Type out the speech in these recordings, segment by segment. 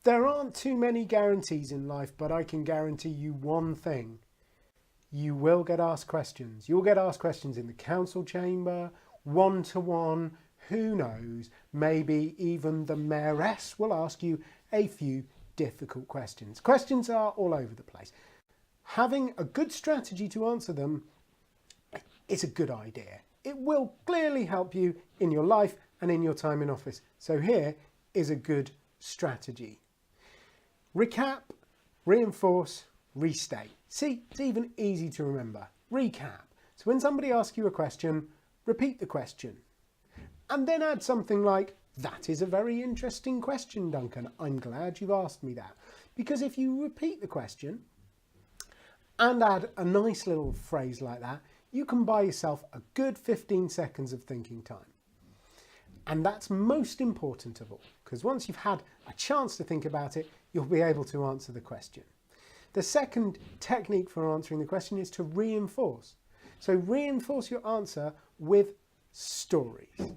There aren't too many guarantees in life, but I can guarantee you one thing. You will get asked questions. You'll get asked questions in the council chamber, one-to-one, who knows, maybe even the mayoress will ask you a few difficult questions. Questions are all over the place. Having a good strategy to answer them is a good idea. It will clearly help you in your life and in your time in office. So here is a good strategy. Recap, reinforce, restate. See, it's even easy to remember. Recap. So when somebody asks you a question, repeat the question. And then add something like, that is a very interesting question, Duncan. I'm glad you've asked me that. Because if you repeat the question and add a nice little phrase like that, you can buy yourself a good 15 seconds of thinking time. And that's most important of all, because once you've had a chance to think about it, you'll be able to answer the question. The second technique for answering the question is to reinforce. So reinforce your answer with stories.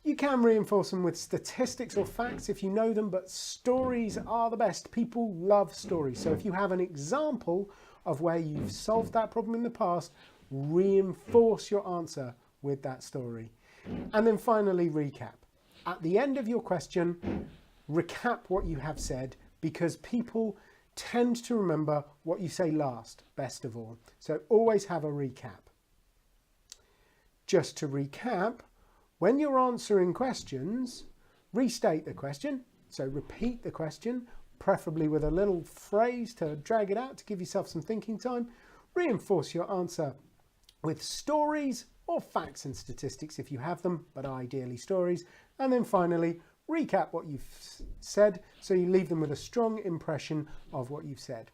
You can reinforce them with statistics or facts if you know them, but stories are the best. People love stories. So if you have an example of where you've solved that problem in the past, reinforce your answer with that story. And then finally, recap. At the end of your question, recap what you have said, because people tend to remember what you say last, best of all. So always have a recap. Just to recap, when you're answering questions, restate the question. So repeat the question, preferably with a little phrase to drag it out to give yourself some thinking time. Reinforce your answer with stories or facts and statistics if you have them, but ideally stories. And then finally, recap what you've said so you leave them with a strong impression of what you've said.